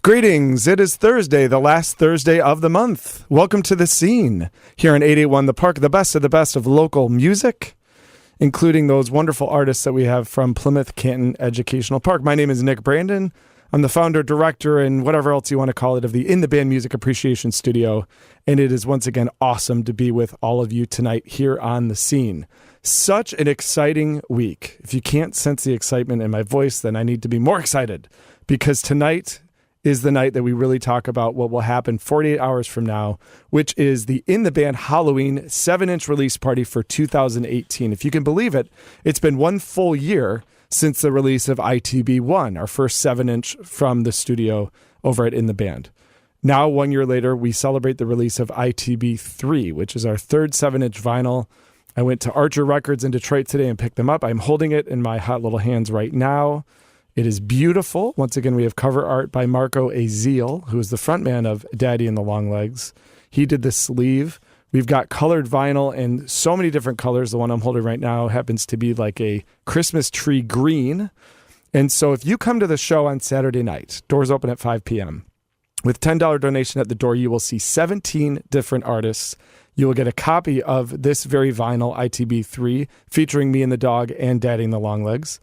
Greetings. It is Thursday, the last Thursday of the month. Welcome to The Scene here on 881 The Park, the best of local music, including those wonderful artists that we have from Plymouth Canton Educational Park. My name is Nick Brandon. I'm the founder, director, and whatever else you want to call it of the In the Band Music Appreciation Studio. And it is once again awesome to be with all of you tonight here on The Scene. Such an exciting week. If you can't sense the excitement in my voice, then I need to be more excited, because tonight is the night that we really talk about what will happen 48 hours from now, which is the In the Band Halloween 7-inch release party for 2018. If you can believe it, it's been one full year since the release of ITB1, our first 7-inch from the studio over at In the Band. Now, 1 year later, we celebrate the release of ITB3, which is our third 7-inch vinyl. I went to Archer Records in Detroit today and picked them up. I'm holding it in my hot little hands right now. It is beautiful. Once again, we have cover art by Marco Aziel, who is the frontman of Daddy and the Longlegs. He did the sleeve. We've got colored vinyl in so many different colors. The one I'm holding right now happens to be like a Christmas tree green. And so if you come to the show on Saturday night, doors open at 5 p.m., with $10 donation at the door, you will see 17 different artists. You will get a copy of this very vinyl, ITB3, featuring me and the dog and Daddy and the Longlegs.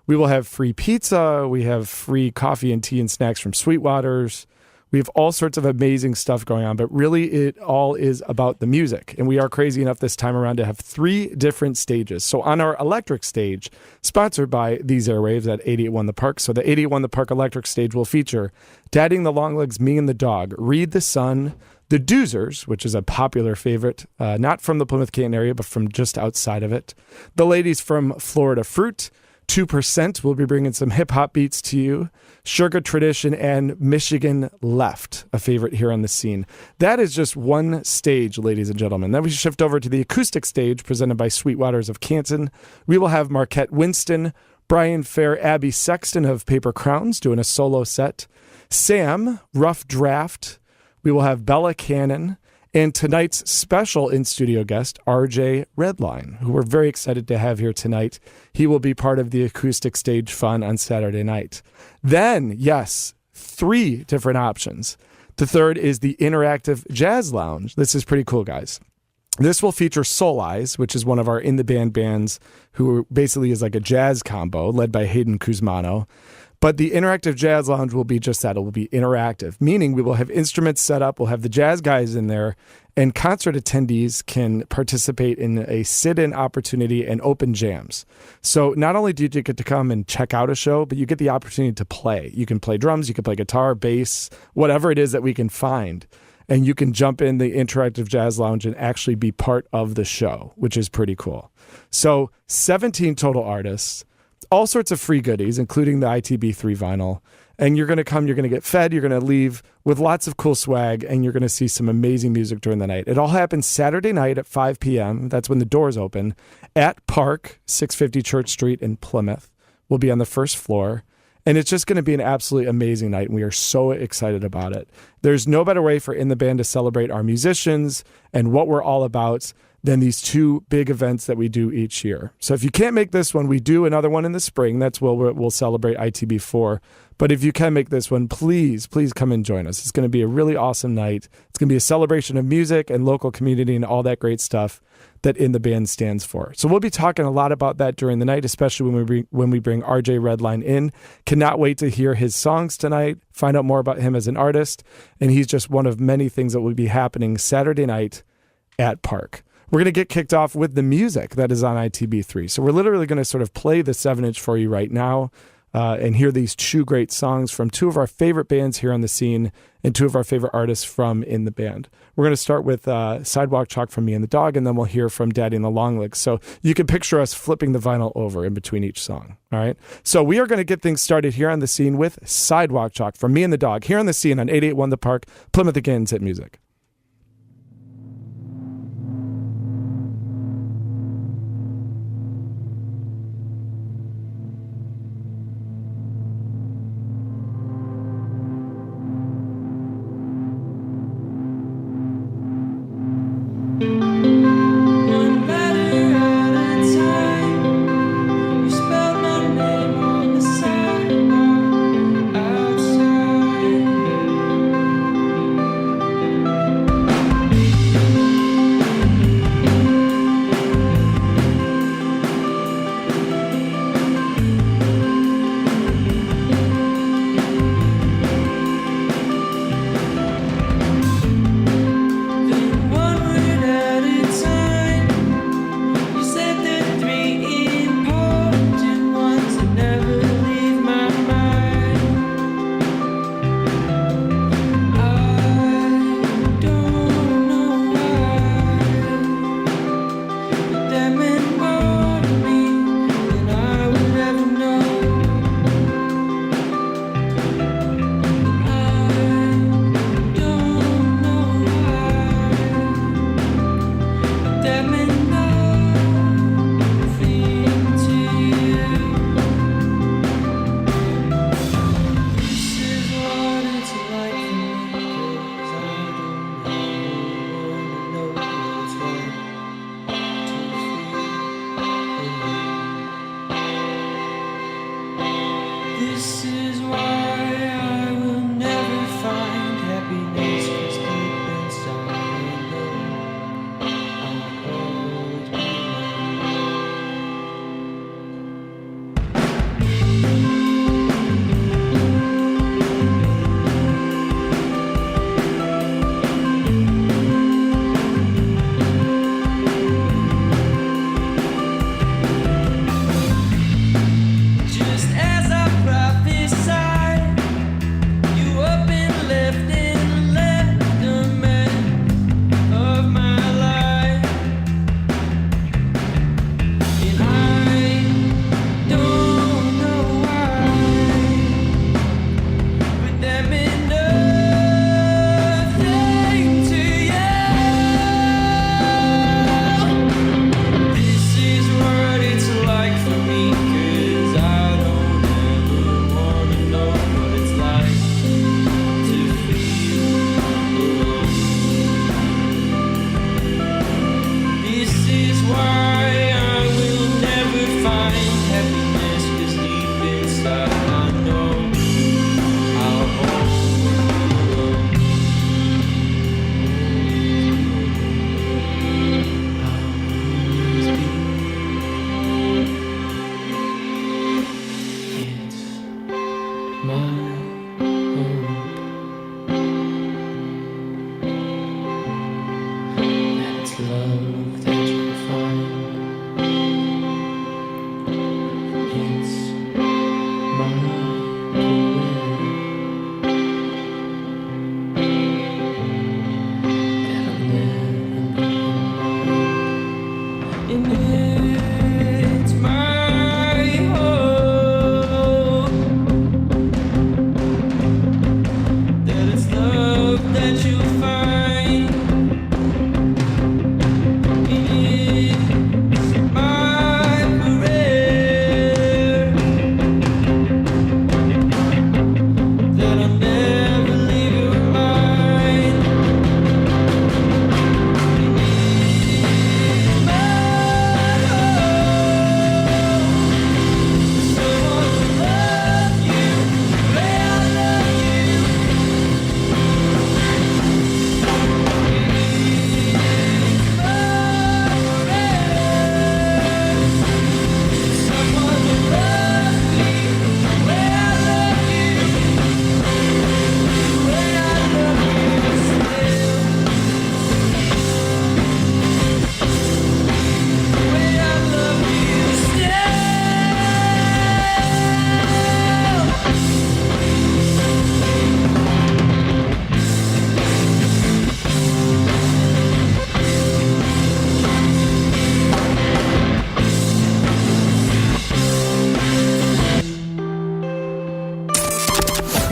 We will have free pizza. We have free coffee and tea and snacks from Sweetwater's. We have all sorts of amazing stuff going on, but really it all is about the music. And we are crazy enough this time around to have 3 different stages. So on our electric stage, sponsored by these airwaves at 881 The Park. So the 881 The Park electric stage will feature Daddy and the Longlegs, Me and the Dog, Read the Sun, The Doozers, which is a popular favorite, not from the Plymouth Canton area, but from just outside of it. The ladies from Florida Fruit, 2% will be bringing some hip-hop beats to you. Sugar Tradition and Michigan Left, a favorite here on The Scene. That is just one stage, ladies and gentlemen. Then we shift over to the acoustic stage presented by Sweetwater's of Canton. We will have Marquette Winston, Brian Fair, Abbey Sexton of Paper Crowns doing a solo set. Sam, Rough Draft. We will have Bella Cannon. And tonight's special in-studio guest, RJ Redline, who we're very excited to have here tonight. He will be part of the acoustic stage fun on Saturday night. Then, yes, 3 different options. The third is the Interactive Jazz Lounge. This is pretty cool, guys. This will feature Soul Eyes, which is one of our in-the-band bands who basically is like a jazz combo led by Hayden Kuzmano. But the Interactive Jazz Lounge will be just that. It will be interactive, meaning we will have instruments set up. We'll have the jazz guys in there, and concert attendees can participate in a sit-in opportunity and open jams. So not only do you get to come and check out a show, but you get the opportunity to play. You can play drums, you can play guitar, bass, whatever it is that we can find. And you can jump in the Interactive Jazz Lounge and actually be part of the show, which is pretty cool. So 17 total artists. All sorts of free goodies, including the ITB3 vinyl. And you're going to come, you're going to get fed, you're going to leave with lots of cool swag, and you're going to see some amazing music during the night. It all happens Saturday night at 5 p.m. That's when the doors open at Park, 650 Church Street in Plymouth. We'll be on the first floor. And it's just going to be an absolutely amazing night, and we are so excited about it. There's no better way for In the Band to celebrate our musicians and what we're all about than these 2 big events that we do each year. So if you can't make this one, we do another one in the spring. That's where we'll celebrate ITB4. But if you can make this one, please come and join us. It's going to be a really awesome night. It's going to be a celebration of music and local community and all that great stuff that In the Band stands for. So we'll be talking a lot about that during the night, especially when we bring RJ Redline in. Cannot wait to hear his songs tonight, find out more about him as an artist, and he's just one of many things that will be happening Saturday night at Park. We're going to get kicked off with the music that is on ITB3. So we're literally going to sort of play the 7-inch for you right now and hear these 2 great songs from 2 of our favorite bands here on The Scene and 2 of our favorite artists from In the Band. We're going to start with Sidewalk Chalk from Me and the Dog, and then we'll hear from Daddy and the Longlegs. So you can picture us flipping the vinyl over in between each song. All right. So we are going to get things started here on The Scene with Sidewalk Chalk from Me and the Dog here on The Scene on 881 The Park, Plymouth Again's Hit Music. Spelled my name on the sidewalk outside.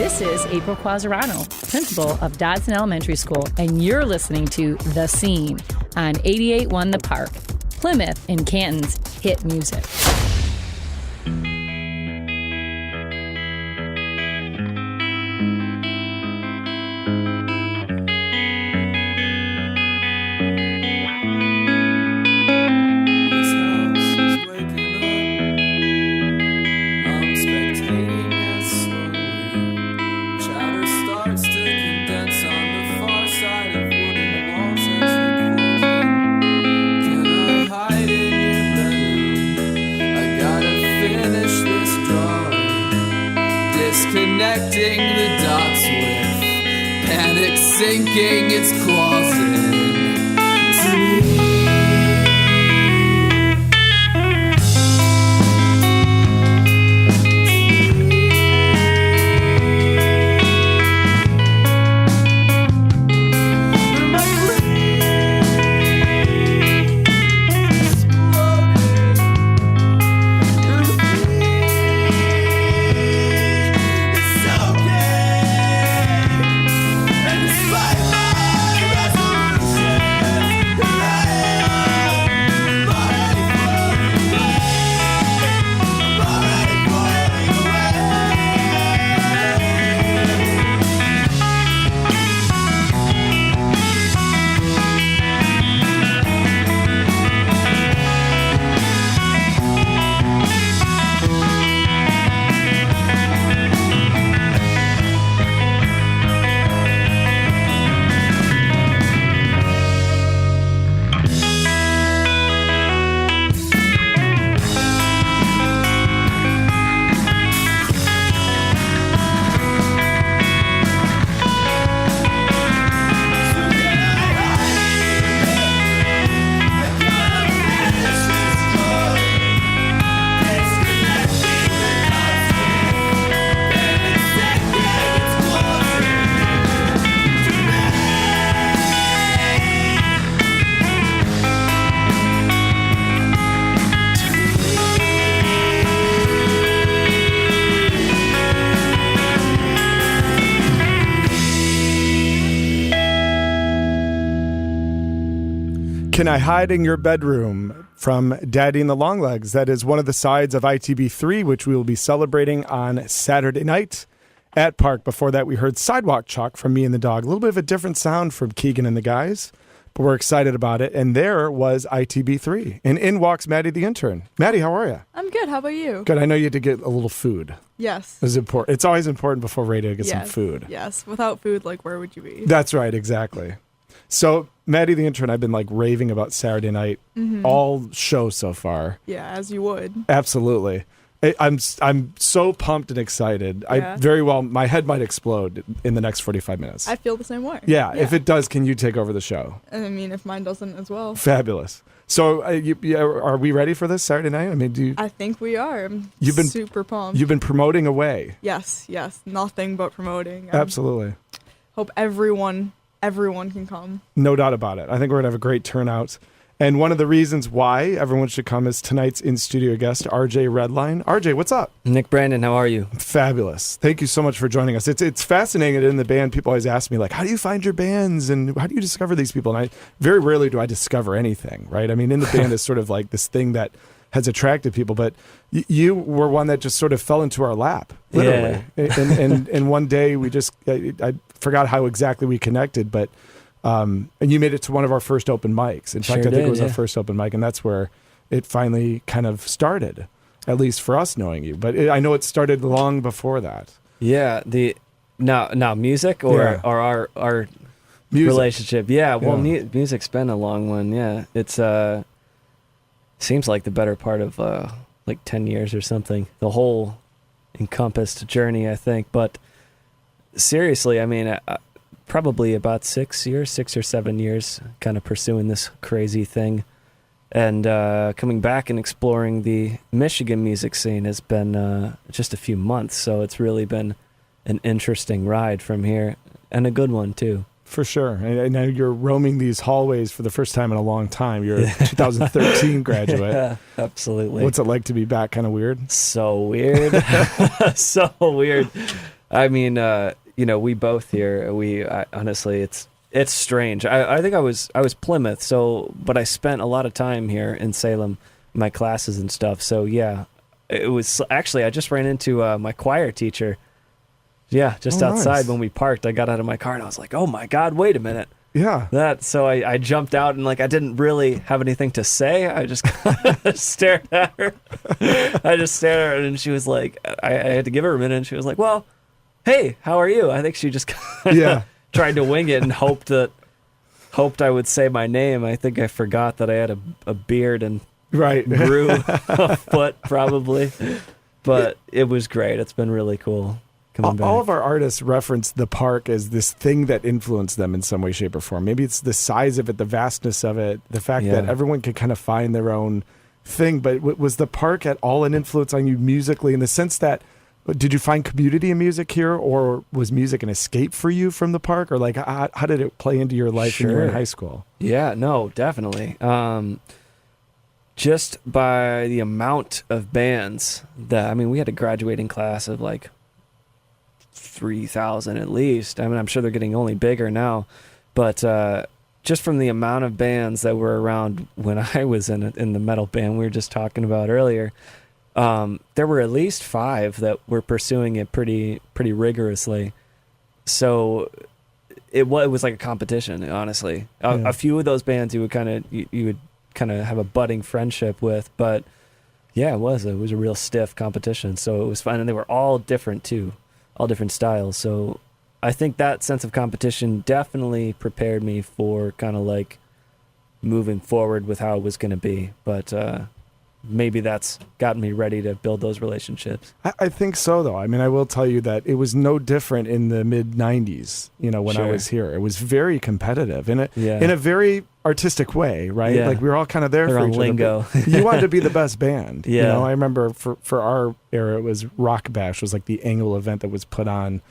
This is April Quazarano, principal of Dodson Elementary School, and you're listening to The Scene on 88.1 The Park, Plymouth and Canton's hit music. Connecting the dots with panic sinking its claws into me. Can I Hide in Your Bedroom from Daddy and the Longlegs? That is one of the sides of ITB3, which we will be celebrating on Saturday night at Park. Before that, we heard Sidewalk Chalk from Me and the Dog. A little bit of a different sound from Keegan and the guys, but we're excited about it. And there was ITB3. And in walks Maddie the intern. Maddie, how are you? I'm good. How about you? Good. I know you had to get a little food. Yes. It's important. It's always important before radio to get some food. Yes. Without food, where would you be? That's right. Exactly. So, Maddie the intern, I've been raving about Saturday night all show so far. Yeah, as you would. Absolutely. I'm so pumped and excited. Yeah. My head might explode in the next 45 minutes. I feel the same way. Yeah, if it does, can you take over the show? I mean, if mine doesn't as well. Fabulous. So, are we ready for this Saturday night? I mean, I think we are. I'm super pumped. You've been promoting away. Yes. Nothing but promoting. Absolutely. Hope everyone can come. No doubt about it. I think we're going to have a great turnout. And one of the reasons why everyone should come is tonight's in-studio guest, RJ Redline. RJ, what's up? Nick Brandon, how are you? Fabulous. Thank you so much for joining us. It's fascinating that in the band, people always ask me, how do you find your bands and how do you discover these people? And very rarely do I discover anything, right? I mean, in the band is sort of this thing that has attracted people, but you were one that just sort of fell into our lap, literally. Yeah. And one day we just, I forgot how exactly we connected, but and you made it to one of our first open mics. In fact, I think it was our first open mic, and that's where it finally kind of started, at least for us knowing you. But I know it started long before that. Yeah, now music or our music. Relationship. Yeah, well, music's been a long one. Yeah, it's seems like the better part of 10 years or something. The whole encompassed journey, I think. But seriously, I mean, probably about 6 or 7 years kind of pursuing this crazy thing. And coming back and exploring the Michigan music scene has been just a few months. So it's really been an interesting ride from here, and a good one, too. For sure. And now you're roaming these hallways for the first time in a long time. You're a 2013 graduate. Yeah, absolutely. What's it like to be back? Kind of weird? So weird. So weird. I mean, we both here. Honestly, it's strange. I think I was Plymouth, but I spent a lot of time here in Salem, my classes and stuff. So yeah, it was actually I just ran into my choir teacher. Yeah, just outside nice. when we parked. I got out of my car and I was like, "Oh my God, wait a minute." Yeah. So I jumped out and I didn't really have anything to say. I just stared at her. I just stared at her and she was like, I had to give her a minute and she was like, "Well, hey, how are you?" I think she just tried to wing it and hoped I would say my name. I think I forgot that I had a beard and grew a foot probably. But it was great. It's been really cool. All of our artists reference the park as this thing that influenced them in some way, shape, or form. Maybe it's the size of it, the vastness of it, the fact that everyone could kind of find their own thing. But was the park at all an influence on you musically in the sense that, did you find community in music here, or was music an escape for you from the park? Or how did it play into your life when you were in high school? Yeah, no, definitely. Just by the amount of bands we had a graduating class of 3,000 at least. I mean, I'm sure they're getting only bigger now, but just from the amount of bands that were around when I was in the metal band we were just talking about earlier, there were at least 5 that were pursuing it pretty rigorously. So it was like a competition, honestly. A few of those bands you would kind of have a budding friendship with, but yeah, it was a real stiff competition. So it was fun, and they were all different too. All different styles. So I think that sense of competition definitely prepared me for kind of moving forward with how it was going to be. But maybe that's gotten me ready to build those relationships. I think so, though. I mean, I will tell you that it was no different in the mid 90s, when I was here. It was very competitive in a very artistic way, right? Yeah. We were all kind of there for each lingo. other. You wanted to be the best band. Yeah. I remember for our era, it was Rock Bash was the annual event that was put on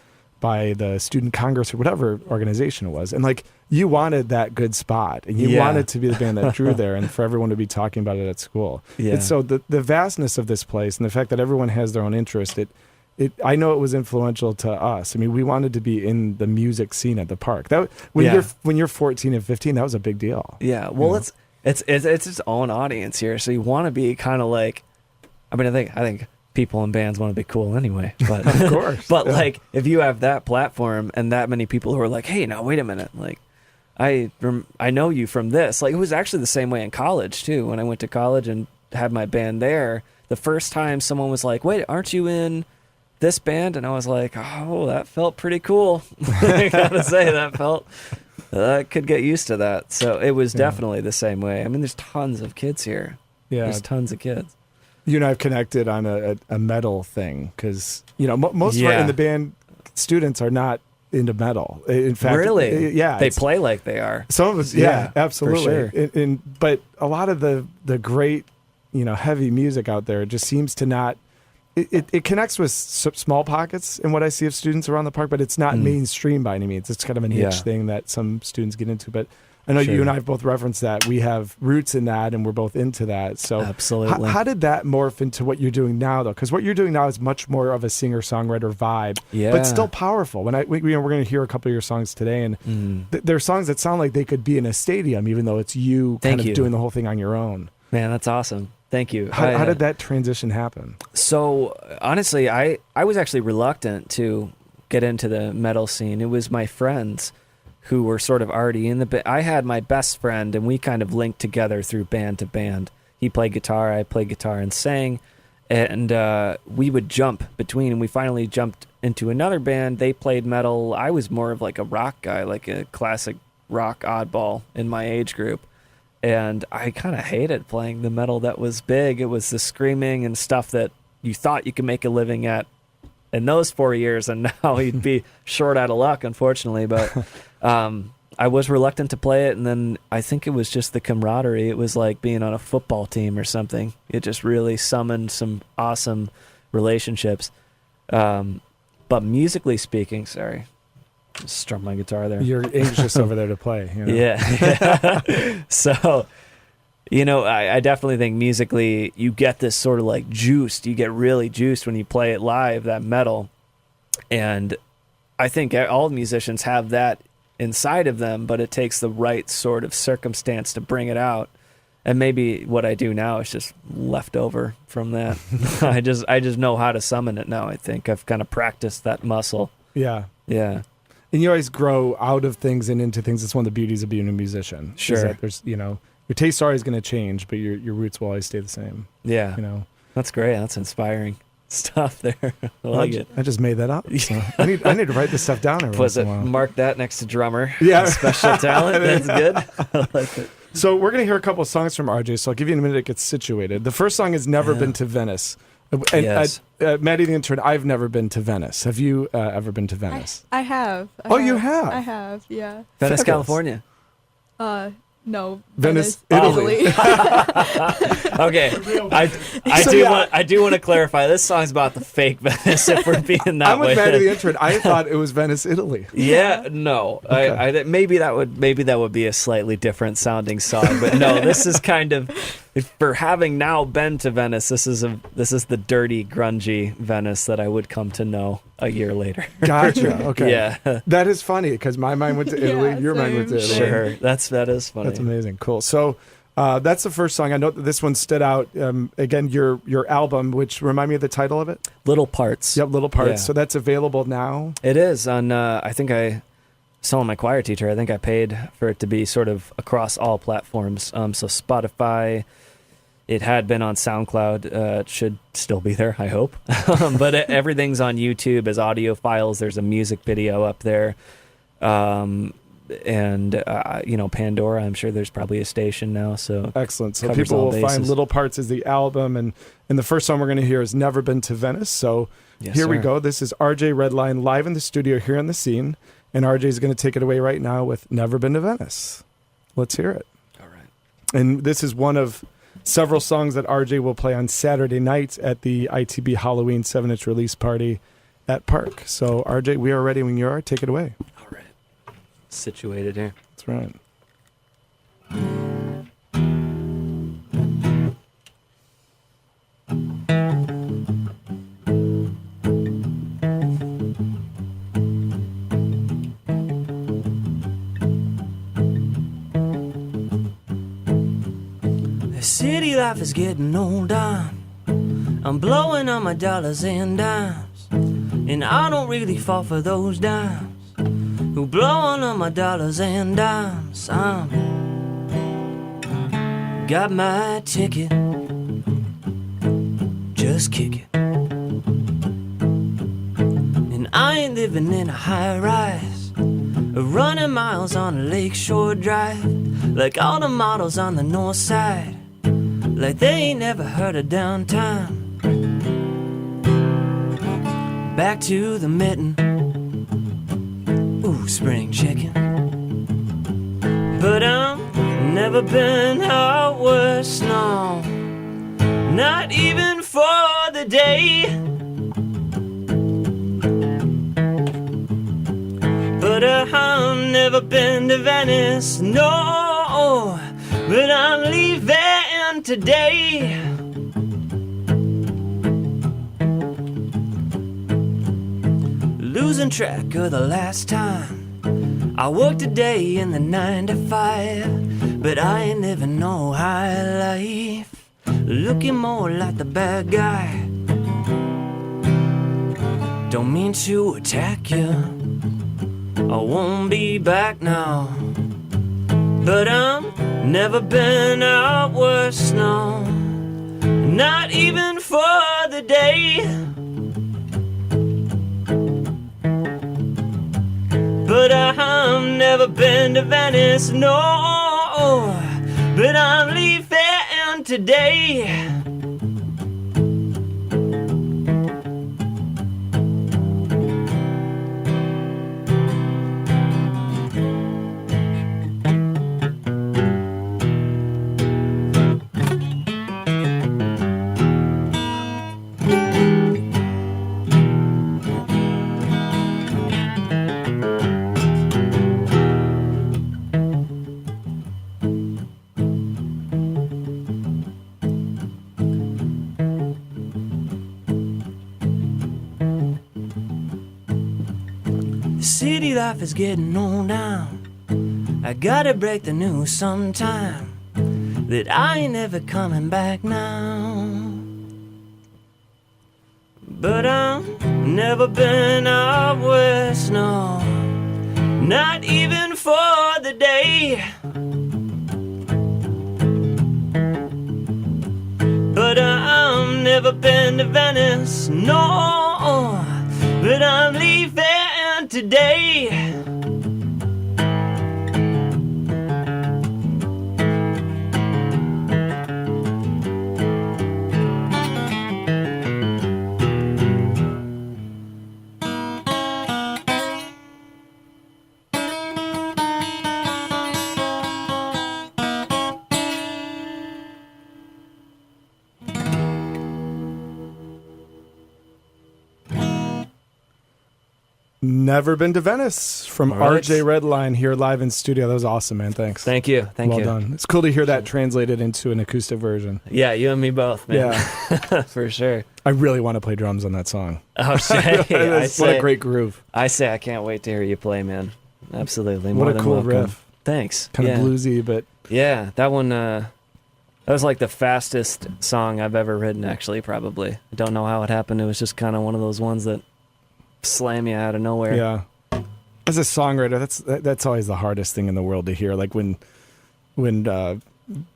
by the Student Congress or whatever organization it was. And you wanted that good spot, and you wanted to be the band that drew there and for everyone to be talking about it at school. Yeah. And so the vastness of this place and the fact that everyone has their own interest, I know it was influential to us. I mean, we wanted to be in the music scene at the park. When you're 14 and 15, that was a big deal. Yeah. Well, it's its own audience here, so you want to be kind of I think people in bands want to be cool anyway. But of course. But if you have that platform and that many people who are like, "Hey, now wait a minute, I know you from this." It was actually the same way in college too. When I went to college and had my band there, the first time someone was like, "Wait, aren't you in this band?" And I was like, "Oh, that felt pretty cool." I gotta say, I could get used to that. So it was definitely the same way. I mean, there's tons of kids here. Yeah, there's tons of kids. You and I have connected on a metal thing because most of our in the band students are not into metal. In fact, really, they play like they are. Some of us, absolutely. For sure. But a lot of the great heavy music out there just seems to not. It connects with small pockets in what I see of students around the park, but it's not mainstream by any means. It's kind of a niche thing that some students get into. But I know you and I have both referenced that. We have roots in that, and we're both into that. So absolutely. How did that morph into what you're doing now, though? Because what you're doing now is much more of a singer-songwriter vibe, but still powerful. We're going to hear a couple of your songs today, and they're songs that sound like they could be in a stadium, even though it's you doing the whole thing on your own. Man, that's awesome. Thank you. How did that transition happen? So honestly, I was actually reluctant to get into the metal scene. It was my friends who were sort of already in the band. I had my best friend, and we kind of linked together through band to band. He played guitar, I played guitar and sang, and we would jump between, and we finally jumped into another band. They played metal. I was more of a rock guy, a classic rock oddball in my age group. And I kind of hated playing the metal that was big. It was the screaming and stuff that you thought you could make a living at in those 4 years, and now you'd be short out of luck, unfortunately. But I was reluctant to play it, and then I think it was just the camaraderie. It was like being on a football team or something. It just really summoned some awesome relationships. But musically speaking, sorry. Strum my guitar there. You're anxious over there to play. Yeah. So, I definitely think musically you get this sort of juiced. You get really juiced when you play it live, that metal. And I think all musicians have that inside of them, but it takes the right sort of circumstance to bring it out. And maybe what I do now is just left over from that. I just know how to summon it now. I think I've kind of practiced that muscle. Yeah. Yeah. And you always grow out of things and into things. It's one of the beauties of being a musician. Sure. Is that there's, your taste always going to change, but your roots will always stay the same. Yeah. That's great. That's inspiring stuff there. I like it. I just made that up. So I need to write this stuff down every once in a while. Mark that next to drummer. Yeah. Special talent. That's good. I like it. So we're going to hear a couple of songs from RJ, so I'll give you a minute to get situated. The first song is Never Been to Venice. And, yes. Maddie the intern, I've never been to Venice. Have you ever been to Venice? I have. You have? I have, yeah. Venice, California. No. Venice, Italy. Okay. I do want to clarify. This song's about the fake Venice, if we're being that I'm with way. Maddie the intern. I thought it was Venice, Italy. Yeah, no. Okay. Maybe that would be a slightly different sounding song, but no, this is kind of, for having now been to Venice, this is the dirty, grungy Venice that I would come to know a year later. Gotcha. Okay. Yeah. That is funny because my mind went to Italy, Yeah, your mind went to Italy. Sure. That is funny. That's amazing. Cool. So that's the first song. I know that this one stood out. Again, your album, which remind me of the title of it? Little Parts. Yep, Little Parts. Yeah. So that's available now? It is on, I think I telling my choir teacher, I think I paid for it to be sort of across all platforms. So Spotify, it had been on SoundCloud. It should still be there, I hope. But everything's on YouTube as audio files. There's a music video up there. And Pandora, I'm sure there's probably a station now. So excellent. So covers people all will find bases. Little Parts as the album. And the first song we're going to hear is Never Been to Venice. So Yes, here we sir. go. This is RJ Redline live in the studio here on The Scene. And RJ is going to take it away right now with Never Been to Venice. Let's hear it. All right. And this is one of several songs that RJ will play on Saturday night at the ITB Halloween 7-inch release party at Park. So, RJ, we are ready when you are. Take it away. All right. Situated here. That's right. City life is getting older. I'm blowing on my dollars and dimes, and I don't really fall for those dimes who blowing on my dollars and dimes. I'm got my ticket, just kick it, and I ain't living in a high rise, running miles on a lakeshore drive, like all the models on the north side. Like they ain't never heard of downtime. Back to the mitten. Ooh, spring chicken. But I'm never been out west, no. Not even for the day. But I've never been to Venice, no. But I'm leaving today. Losing track of the last time I worked a day in the 9 to 5, but I ain't living no high life, looking more like the bad guy. Don't mean to attack you, I won't be back now. But I'm never been out west, no. Not even for the day. But I've never been to Venice, no. But I'm leaving today. city life is getting on down. I gotta break the news sometime that I ain't ever coming back now. But I've never been out west, no, not even for the day. But I've never been to Venice, no, but I'm leaving today. Never Been to Venice from right. RJ Redline here live in studio. That was awesome, man. Thanks. Thank you. Well done. It's cool to hear that translated into an acoustic version. Yeah, you and me both, man. Yeah. For sure. I really want to play drums on that song. Oh, shit. What a great groove. I say I can't wait to hear you play, man. Absolutely. What More a than cool welcome. riff. Thanks. Kind of bluesy, but Yeah, that one, that was like the fastest song I've ever written, actually, probably. I don't know how it happened. It was just kind of one of those ones that slam you out of nowhere. yeah. As a songwriter, that's always the hardest thing in the world to hear. Like when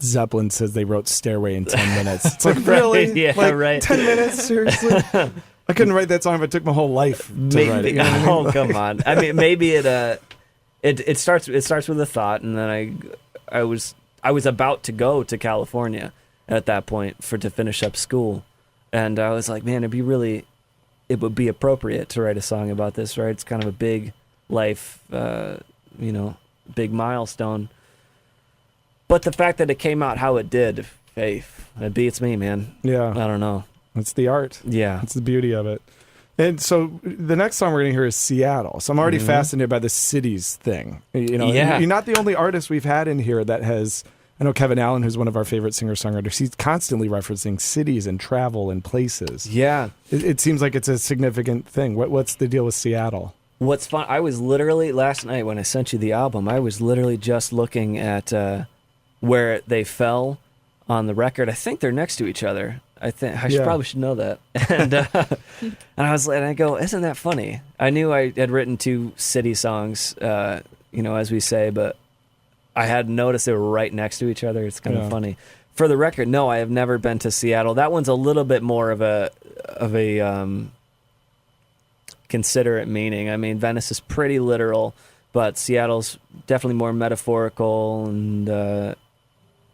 Zeppelin says they wrote Stairway in 10 minutes. It's like, really? Yeah, like, right. 10 minutes? Seriously? I couldn't write that song if it took my whole life to write it. You know what I mean? Oh, come on. I mean, maybe it starts with a thought, and then I was about to go to California at that point to finish up school, and I was like, man, it would be appropriate to write a song about this, right? It's kind of a big life, big milestone. But the fact that it came out how it did, faith, it beats me, man. Yeah. I don't know. It's the art. Yeah. It's the beauty of it. And so the next song we're going to hear is Seattle. So I'm already fascinated by the cities thing. You know, Yeah. You're not the only artist we've had in here that has, I know Kevin Allen, who's one of our favorite singer-songwriters, he's constantly referencing cities and travel and places. Yeah. It seems like it's a significant thing. What's the deal with Seattle? What's fun, I was literally, last night when I sent you the album, I was literally just looking at where they fell on the record. I think they're next to each other. I probably should know that. And I go, isn't that funny? I knew I had written 2 city songs, as we say, but I hadn't noticed they were right next to each other. It's kind of funny. For the record, no, I have never been to Seattle. That one's a little bit more of a considerate meaning. I mean, Venice is pretty literal, but Seattle's definitely more metaphorical, and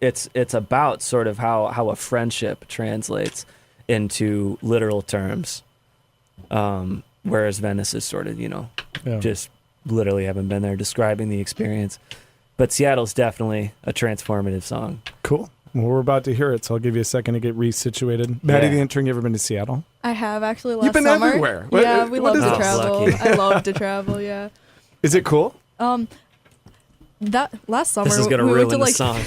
it's about sort of how a friendship translates into literal terms, whereas Venice is sort of, just literally haven't been there, describing the experience. But Seattle's definitely a transformative song. Cool. Well, we're about to hear it, so I'll give you a second to get resituated. Maddie, the intern, you ever been to Seattle? I have actually last You've been summer. everywhere. Yeah, we love to this? travel. Lucky. I love to travel, yeah. Is it cool? That last summer This is gonna we ruin went to the song.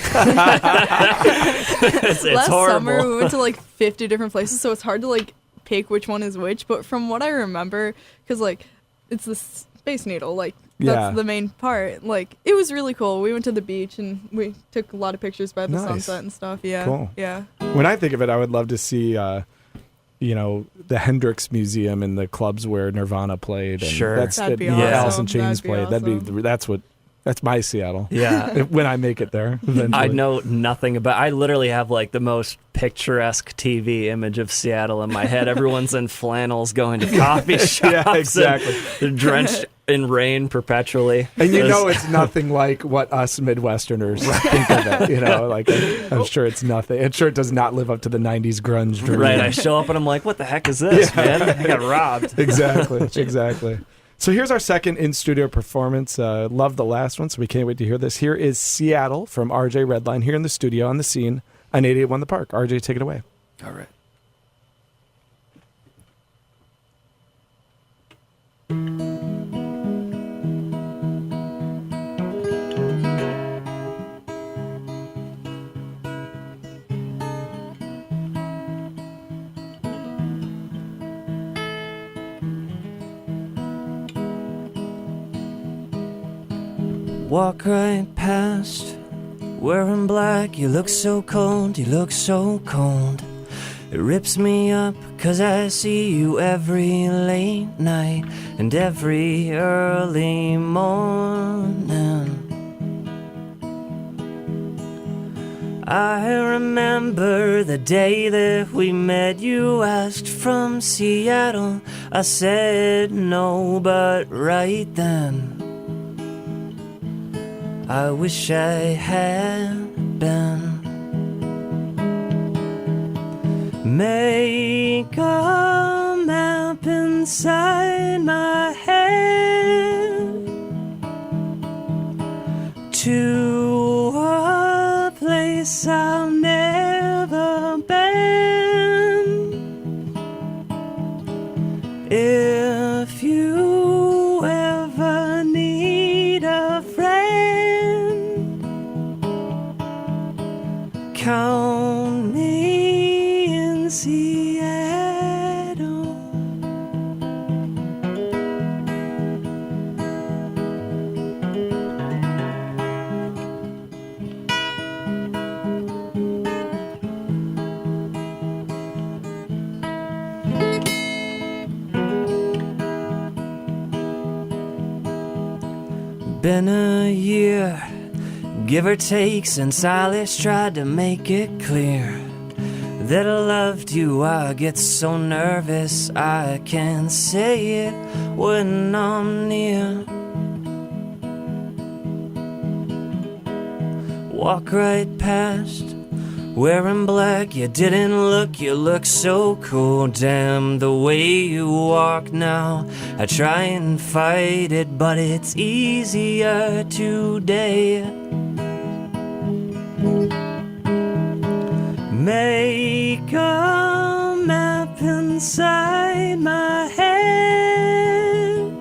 it's last horrible. summer we went to like 50 different places, so it's hard to like pick which one is which. But from what I remember, because like it's the Space Needle, like that's the main part. Like it was really cool. We went to the beach and we took a lot of pictures by the sunset and stuff. Yeah, cool. Yeah. When I think of it, I would love to see, the Hendrix Museum and the clubs where Nirvana played. And Sure. That'd be where awesome. Alice in Chains That'd be played. awesome. That's my Seattle. Yeah. When I make it there, eventually. I know nothing about. I literally have like the most picturesque TV image of Seattle in my head. Everyone's in flannels, going to coffee shops. Yeah, exactly. They're drenched in rain perpetually. And it's nothing like what us Midwesterners think of it. Like I'm sure it's nothing. I'm sure it does not live up to the '90s grunge dream. Right. I show up and I'm like, what the heck is this, man? I got robbed. Exactly. So here's our second in-studio performance. Love the last one, so we can't wait to hear this. Here is Seattle from RJ Redline here in the studio on the scene on 88.1 The Park. RJ, take it away. All right. walk right past, wearing black. You look so cold, you look so cold. It rips me up 'cause I see you every late night and every early morning. I remember the day that we met. You asked from Seattle. I said no, but right then I wish I had been. Make a map inside my head to a place I've never been. If you ever need a friend, count me in Seattle. Been a year, give or take, since I last tried to make it clear that I loved you. I get so nervous I can't say it when I'm near. Walk right past, wearing black. You didn't look, you look so cool. Damn, the way you walk now. I try and fight it, but it's easier today. Make a map inside my head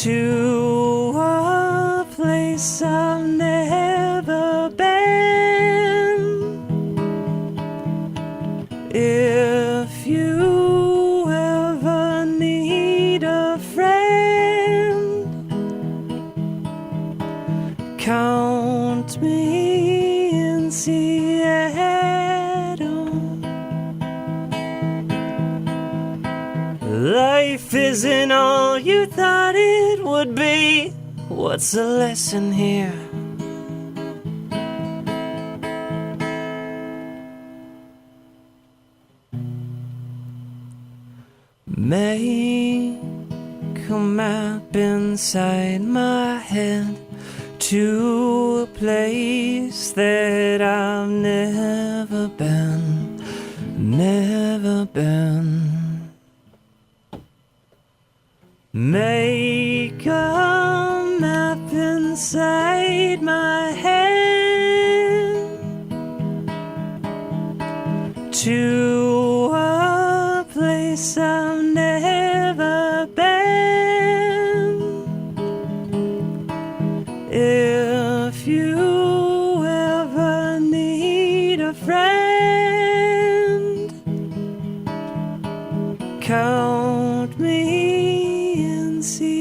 to a place I've never been. If you ever need a friend, count me in Seattle. Life isn't all you thought it would be. What's the lesson here? Make a map inside my head to a place that I've never been, never been. Make a map inside my head to a place I've never been. If you ever need a friend, count me in Seattle.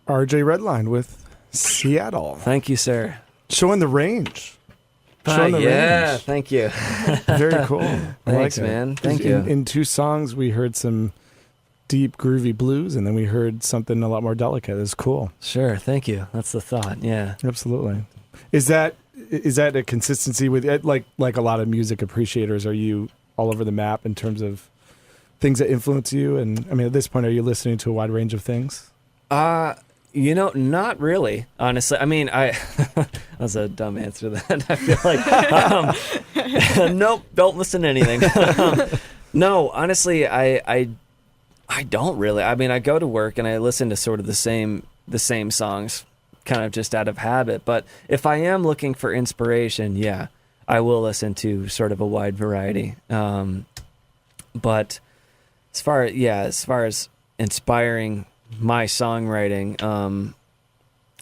RJ Redline with Seattle. Thank you, sir. Showing the range. Showing the Yeah, range. thank you. Very cool. Thanks, it. man. Thank you. In two songs, we heard some deep, groovy blues, and then we heard something a lot more delicate. It's cool. Sure, thank you. That's the thought, yeah. Absolutely. Is that a consistency with it? Like a lot of music appreciators, are you all over the map in terms of things that influence you? And I mean, at this point, are you listening to a wide range of things? Not really, honestly. I mean, that's a dumb answer to that. I feel like, nope, don't listen to anything. No, honestly, I don't really. I mean, I go to work and I listen to sort of the same songs, kind of just out of habit. But if I am looking for inspiration, yeah, I will listen to sort of a wide variety. But as far as inspiring my songwriting,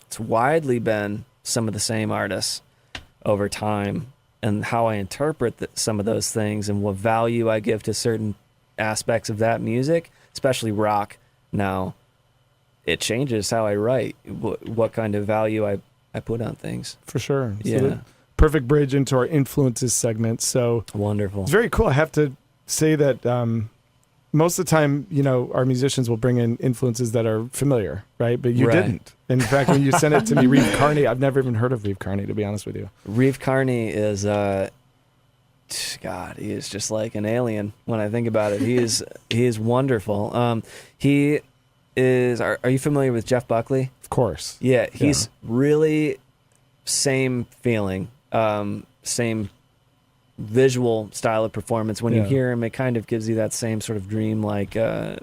it's widely been some of the same artists. over time, and how I interpret some of those things and what value I give to certain aspects of that music, especially rock now, it changes how I write, what kind of value I put on things. For sure. Yeah. So perfect bridge into our influences segment. So wonderful. It's very cool. I have to say that most of the time, our musicians will bring in influences that are familiar, right? But you didn't. In fact, when you sent it to me, Reeve Carney, I've never even heard of Reeve Carney, to be honest with you. Reeve Carney is, God, he is just like an alien when I think about it. He is wonderful. He is, are you familiar with Jeff Buckley? Of course. Yeah, he's really same feeling, same visual style of performance. When you hear him, it kind of gives you that same sort of dream-like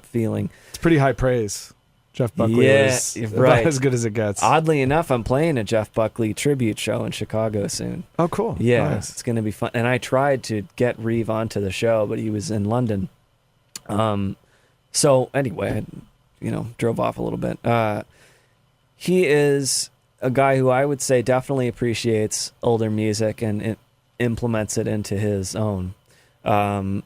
feeling. It's pretty high praise. Jeff Buckley is about as good as it gets. Oddly enough, I'm playing a Jeff Buckley tribute show in Chicago soon. Oh, cool. Yeah, nice. It's going to be fun. And I tried to get Reeve onto the show, but he was in London. So anyway, I drove off a little bit. He is a guy who I would say definitely appreciates older music and implements it into his own. And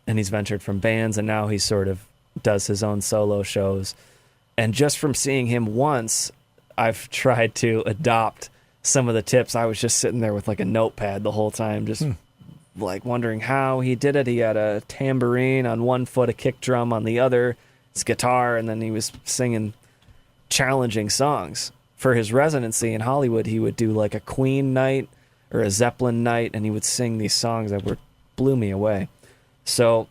he's ventured from bands, and now he sort of does his own solo shows. And just from seeing him once, I've tried to adopt some of the tips. I was just sitting there with like a notepad the whole time, just like wondering how he did it. He had a tambourine on one foot, a kick drum on the other, his guitar, and then he was singing challenging songs. For his residency in Hollywood, he would do like a Queen night or a Zeppelin night, and he would sing these songs that blew me away. So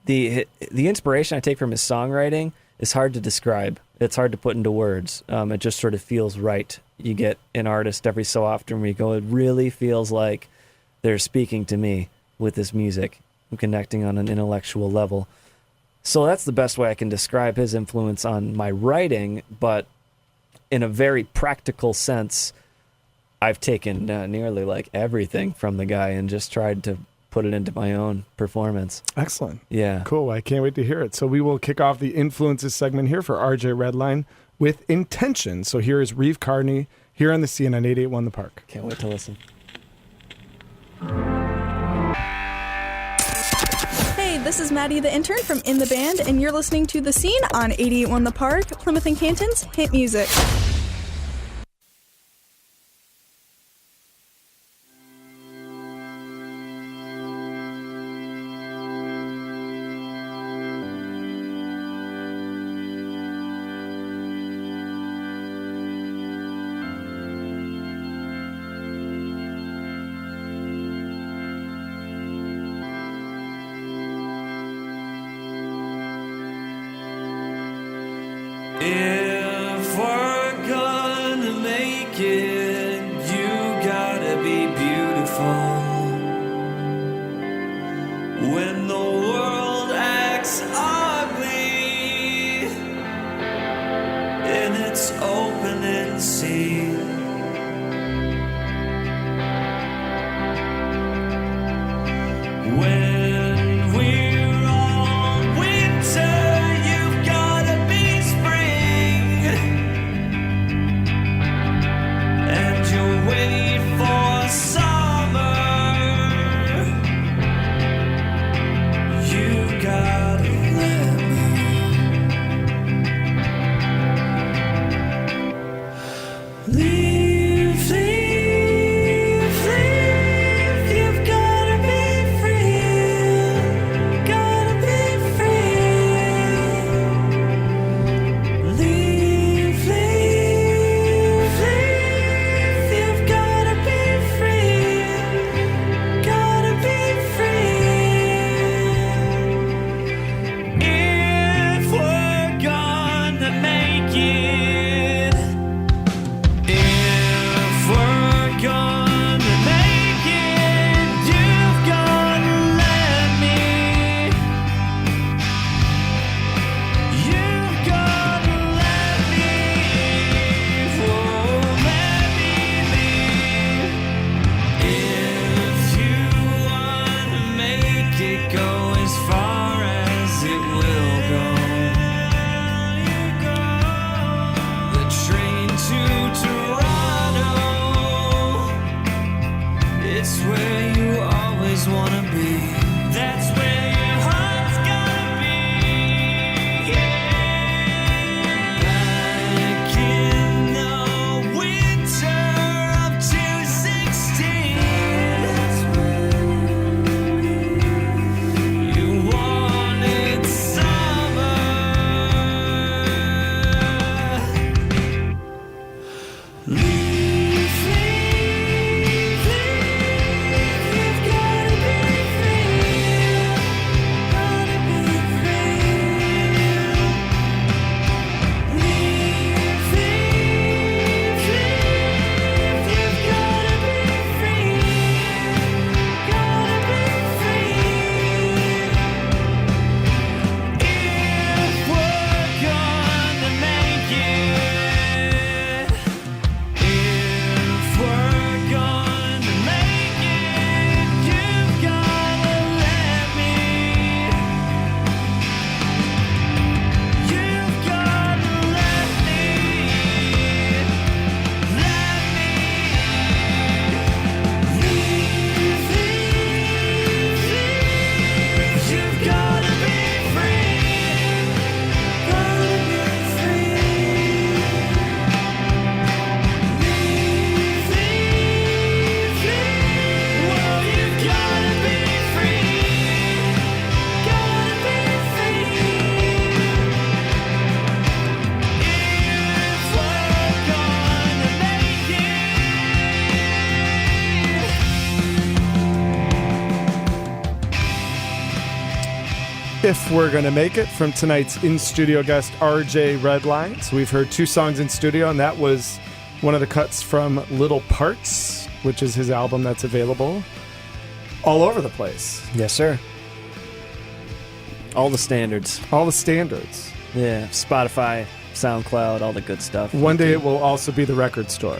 the inspiration I take from his songwriting is hard to describe. It's hard to put into words. It just sort of feels right. You get an artist every so often where you go, it really feels like they're speaking to me with this music. I'm connecting on an intellectual level. So that's the best way I can describe his influence on my writing, but in a very practical sense, I've taken nearly like everything from the guy and just tried to put it into my own performance. Excellent. Yeah. Cool. I can't wait to hear it. So we will kick off the influences segment here for RJ Redline with Intention. So here is Reeve Carney here on the scene on 88.1 The Park. Can't wait to listen. Hey, this is Maddie the intern from In the Band, and you're listening to The Scene on 88.1 The Park, Plymouth and Canton's hit music. If we're gonna make it, you gotta be beautiful. When the world acts ugly in its opening scene, when we're all winter, you've gotta be spring, and you wait for summer If We're Gonna Make It from tonight's in-studio guest, RJ Redline. So we've heard 2 songs in studio, and that was one of the cuts from Little Parts, which is his album that's available all over the place. Yes, sir. All the standards. All the standards. Yeah, Spotify, SoundCloud, all the good stuff. One day it will also be the record store.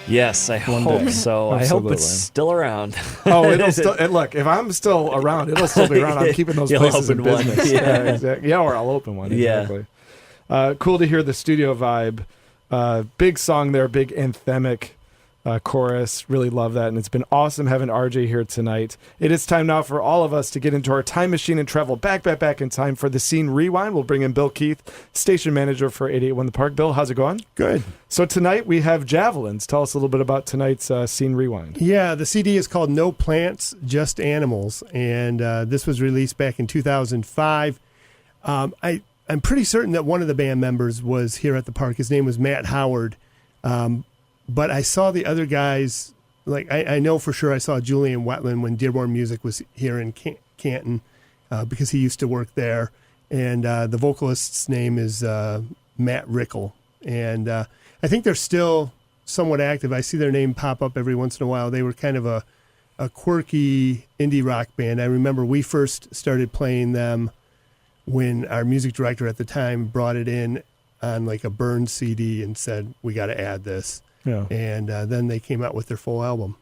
Yes, I hope so. I hope it's still around. Oh, it'll still. Look, if I'm still around, it'll still be around. I'm keeping those places in business. Yeah, exactly. Yeah, or I'll open one. Exactly. Yeah. Cool to hear the studio vibe. Big song there, big anthemic chorus. Really love that, and it's been awesome having RJ here tonight. It is time now for all of us to get into our time machine and travel back in time for the Scene Rewind. We'll bring in Bill Keith, station manager for 88.1 The Park. Bill, how's it going? Good. So tonight we have Javelins. Tell us a little bit about tonight's Scene Rewind. Yeah, the CD is called No Plants, Just Animals, and this was released back in 2005. I'm pretty certain that one of the band members was here at the park. His name was Matt Howard. But I saw the other guys, like I know for sure I saw Julian Wetland when Dearborn Music was here in Canton because he used to work there. And the vocalist's name is Matt Rickle. And I think they're still somewhat active. I see their name pop up every once in a while. They were kind of a quirky indie rock band. I remember we first started playing them when our music director at the time brought it in on like a burned CD and said, we got to add this. Yeah. And then they came out with their full album.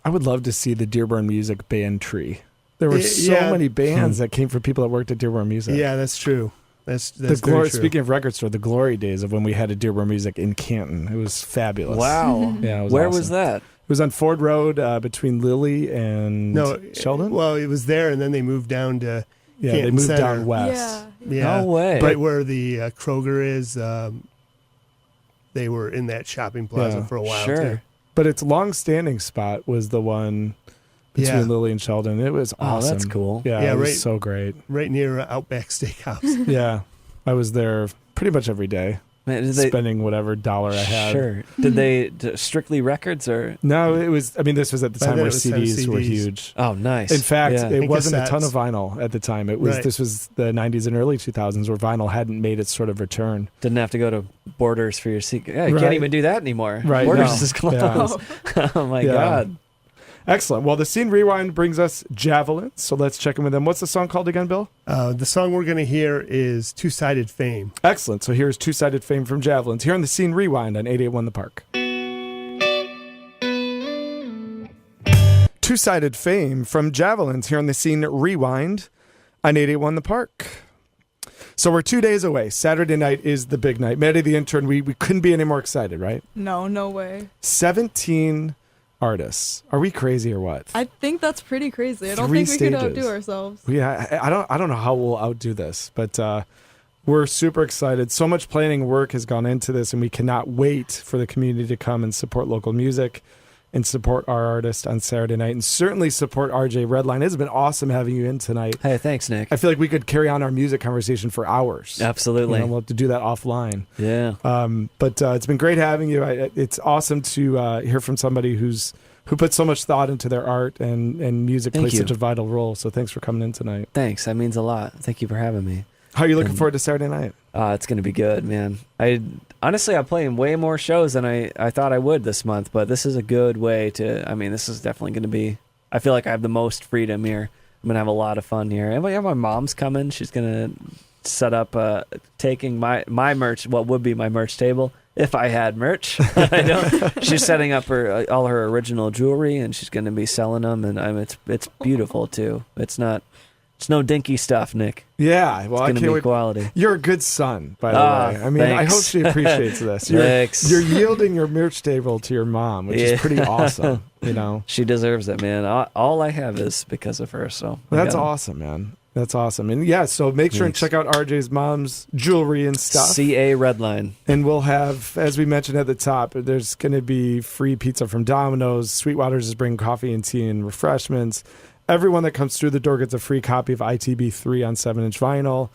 I would love to see the Dearborn Music band tree. There were so many bands that came from people that worked at Dearborn Music. Yeah, that's true. That's the glory. True. Speaking of record store, the glory days of when we had a Dearborn Music in Canton. It was fabulous. Wow. Yeah, it was Where awesome. was that? It was on Ford Road between Lilly and Sheldon. Well, it was there, and then they moved down to Canton they moved Center. down west. Yeah. No way. Right where the Kroger is. They were in that shopping plaza for a while, too. But its long-standing spot was the one between Lilly and Sheldon. It was awesome. Oh, that's cool. Yeah, it was so great. Right near Outback Steakhouse. Yeah. I was there pretty much every day. Man, spending whatever dollar I had. Sure. Did they strictly records or? No, it was. I mean, this was at the time where CDs were huge. Oh, nice. In fact, it wasn't cassettes. a ton of vinyl at the time. It was. This was the 90s and early 2000s where vinyl hadn't made its sort of return. Didn't have to go to Borders for your CD. Yeah, you can't even do that anymore. Right. Borders is closed. Yeah. Oh my God. Excellent. Well, the Scene Rewind brings us Javelin, so let's check in with them. What's the song called again, Bill? The song we're going to hear is Two-Sided Fame. Excellent. So here's Two-Sided Fame from Javelins here on the Scene Rewind on 88.1 The Park. Two-Sided Fame from Javelins here on the Scene Rewind on 88.1 The Park. So we're 2 days away. Saturday night is the big night. Maddie, the intern, we couldn't be any more excited, right? No way. 17 artists. Are we crazy or what? I think that's pretty crazy. I don't think we could outdo ourselves. Yeah, I don't know how we'll outdo this, but we're super excited. So much planning work has gone into this, and we cannot wait for the community to come and support local music. and support our artist on Saturday night, and certainly support RJ Redline. It's been awesome having you in tonight. Hey, thanks, Nick. I feel like we could carry on our music conversation for hours. Absolutely. We'll have to do that offline. Yeah. But it's been great having you. It's awesome to hear from somebody who put so much thought into their art, and music plays such a vital role. So thanks for coming in tonight. Thanks. That means a lot. Thank you for having me. How are you looking forward to Saturday night? It's going to be good, man. Honestly, I'm playing way more shows than I thought I would this month, but this is a good way to, this is definitely going to be, I feel like I have the most freedom here. I'm going to have a lot of fun here. And my mom's coming. She's going to set up, taking my merch, what would be my merch table, if I had merch. I know. She's setting up all her original jewelry, and she's going to be selling them, and it's beautiful too. It's no dinky stuff, Nick. Yeah, well, it's going to be quality. You're a good son, by the way. I mean, thanks. I hope she appreciates this. You're yielding your merch table to your mom, which is pretty awesome. She deserves it, man. All I have is because of her. So that's awesome, man. That's awesome. And yeah, so make sure and check out RJ's mom's jewelry and stuff. CA Redline. And we'll have, as we mentioned at the top, there's going to be free pizza from Domino's. Sweetwater's is bringing coffee and tea and refreshments. Everyone that comes through the door gets a free copy of ITB3 on 7-inch vinyl.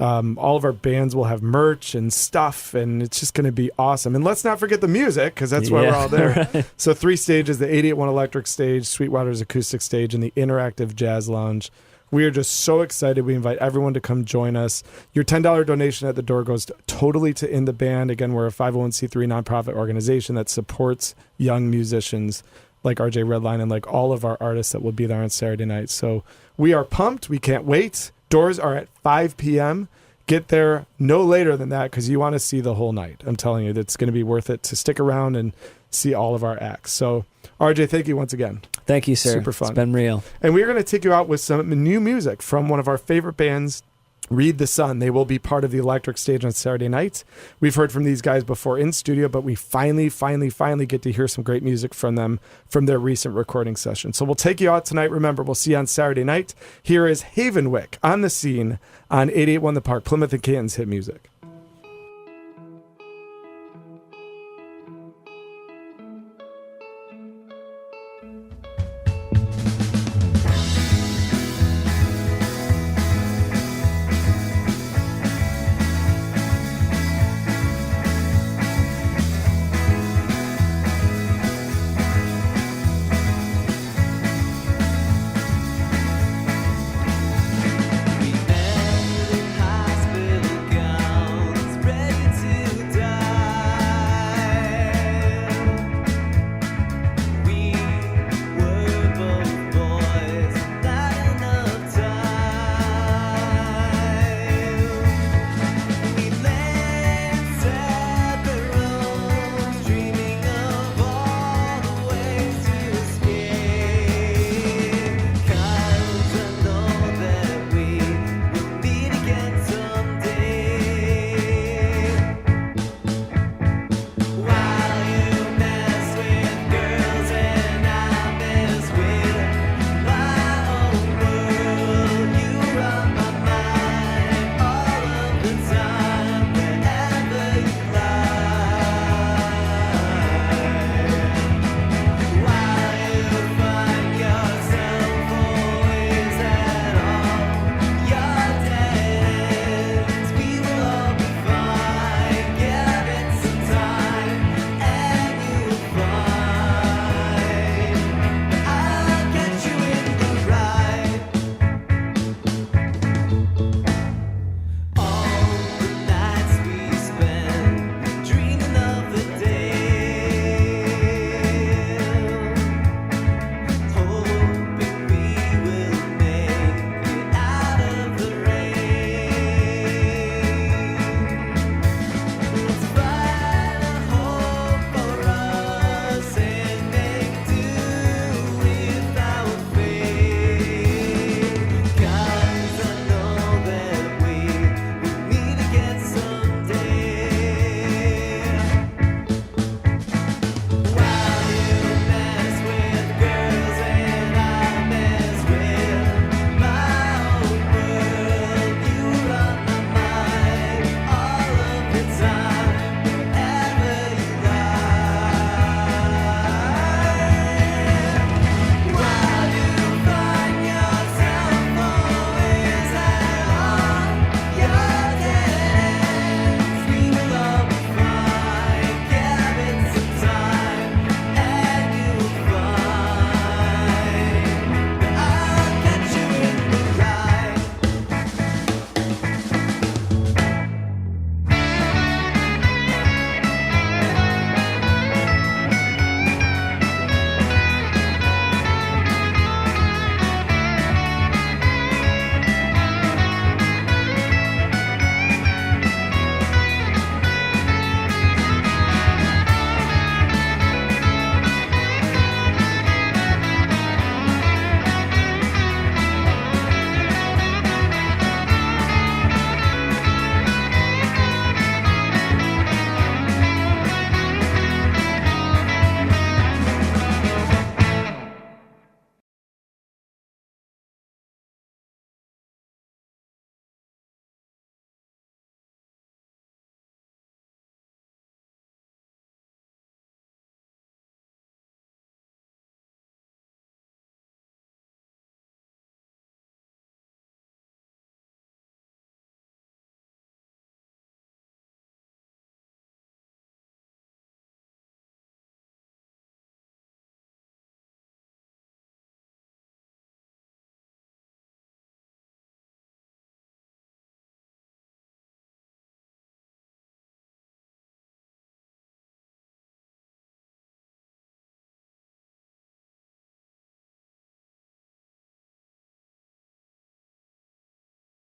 All of our bands will have merch and stuff, and it's just going to be awesome. And let's not forget the music, because that's why we're all there. Right. So 3 stages, the 881 Electric Stage, Sweetwater's Acoustic Stage, and the Interactive Jazz Lounge. We are just so excited. We invite everyone to come join us. Your $10 donation at the door goes totally to In the Band. Again, we're a 501c3 nonprofit organization that supports young musicians like RJ Redline and like all of our artists that will be there on Saturday night. So we are pumped. We can't wait. Doors are at 5 p.m. Get there no later than that, because you want to see the whole night. I'm telling you, it's going to be worth it to stick around and see all of our acts. So RJ, thank you once again. Thank you, sir. Super fun. It's been real. And we're going to take you out with some new music from one of our favorite bands, Read the Sun. They will be part of the Electric Stage on Saturday night. We've heard from these guys before in studio, but we finally get to hear some great music from them from their recent recording session. So we'll take you out tonight. Remember, we'll see you on Saturday night. Here is Havenwick on the Scene on 881 The Park, Plymouth and Canton's hit music.